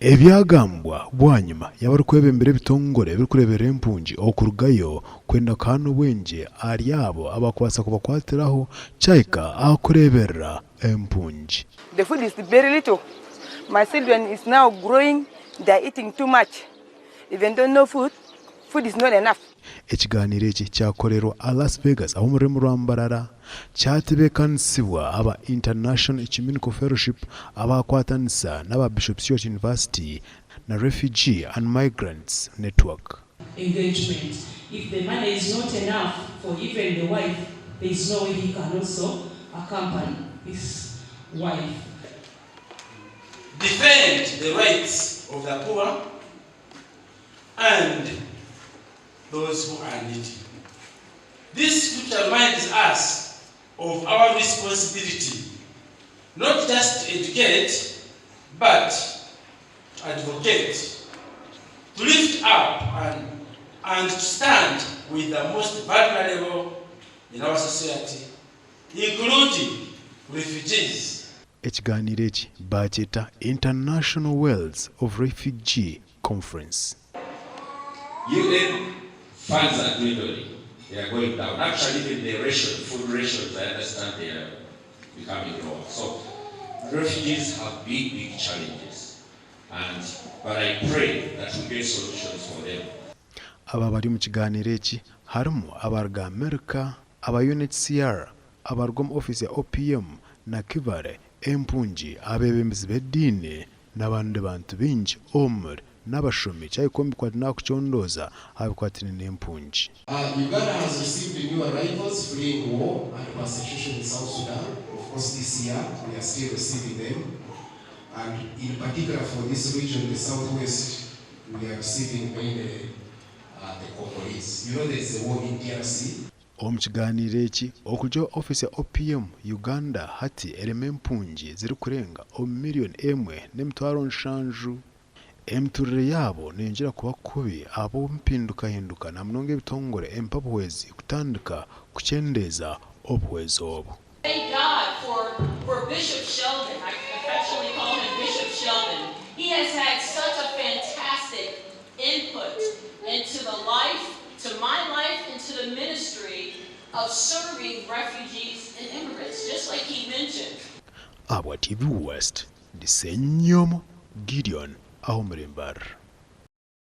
Ebyagambwa bwanyuma y'abarikureeberera ebitongore ebirikureeberera empungi okurugayo kwenda kano bwenje ali abo abakubaasa kubakwatiraho cyahika akureeberera empungi. The food is very little. My children is now growing, they are eating too much. Even though no food is not enough. Ekiganiro eki kyakorerwa a Las Vegas aho muri Rwampara kyatebeekanisibwa aba International Ecumenical Fellowship abakwatanisa n'aba Bishop's Church University na Refugee and Migrants Network. Engagement. If the money is not enough for even the wife, there is no way he can also accompany his wife. Defend the rights of the poor and those who are needy. This scripture reminds us of our responsibility, not just to educate, but to advocate, to lift up and to stand with the most vulnerable in our society, including refugees. Ekiganiro eki bakyeta International Wells of Refugee Conference. UN funds are dwindling. They are going down. Actually, even the food rations, I understand they are becoming lower. So, refugees have big challenges. But I pray that we get solutions for them. Aba bari mu kiganiro eki harimo abarga America, aba UNHCR, abarga mu office ya OPM na Kabale, empungi, abebembezi b'eddiini n'abandi bantu bingi omuri n'abashomi kyayikombikwa nakukyondoza abikwatine n'empungi. Uganda has received new arrivals fleeing war and persecution in South Sudan. Of course, this year we are still receiving them, and in particular for this region, the southwest, we are receiving mainly the Congolese. You know, there is a war in DRC. Omu kiganiro eki okujja office ya OPM Uganda hati erema empungi ziri kurenga 1,700,000. Emiturire yabo neyongera kuba kubi ab'ompindukahinduka na munonga ebitongore empabuhwezi kutandika kukyendeza obuhwezi obwo. Thank God for Bishop Sheldon. I affectionately call him Bishop Sheldon. He has had such a fantastic input into the life, to my life, into the ministry of serving refugees and immigrants, just like he mentioned. Abwa TV West, Ndisenyomo Gideon aho muri Mbarara.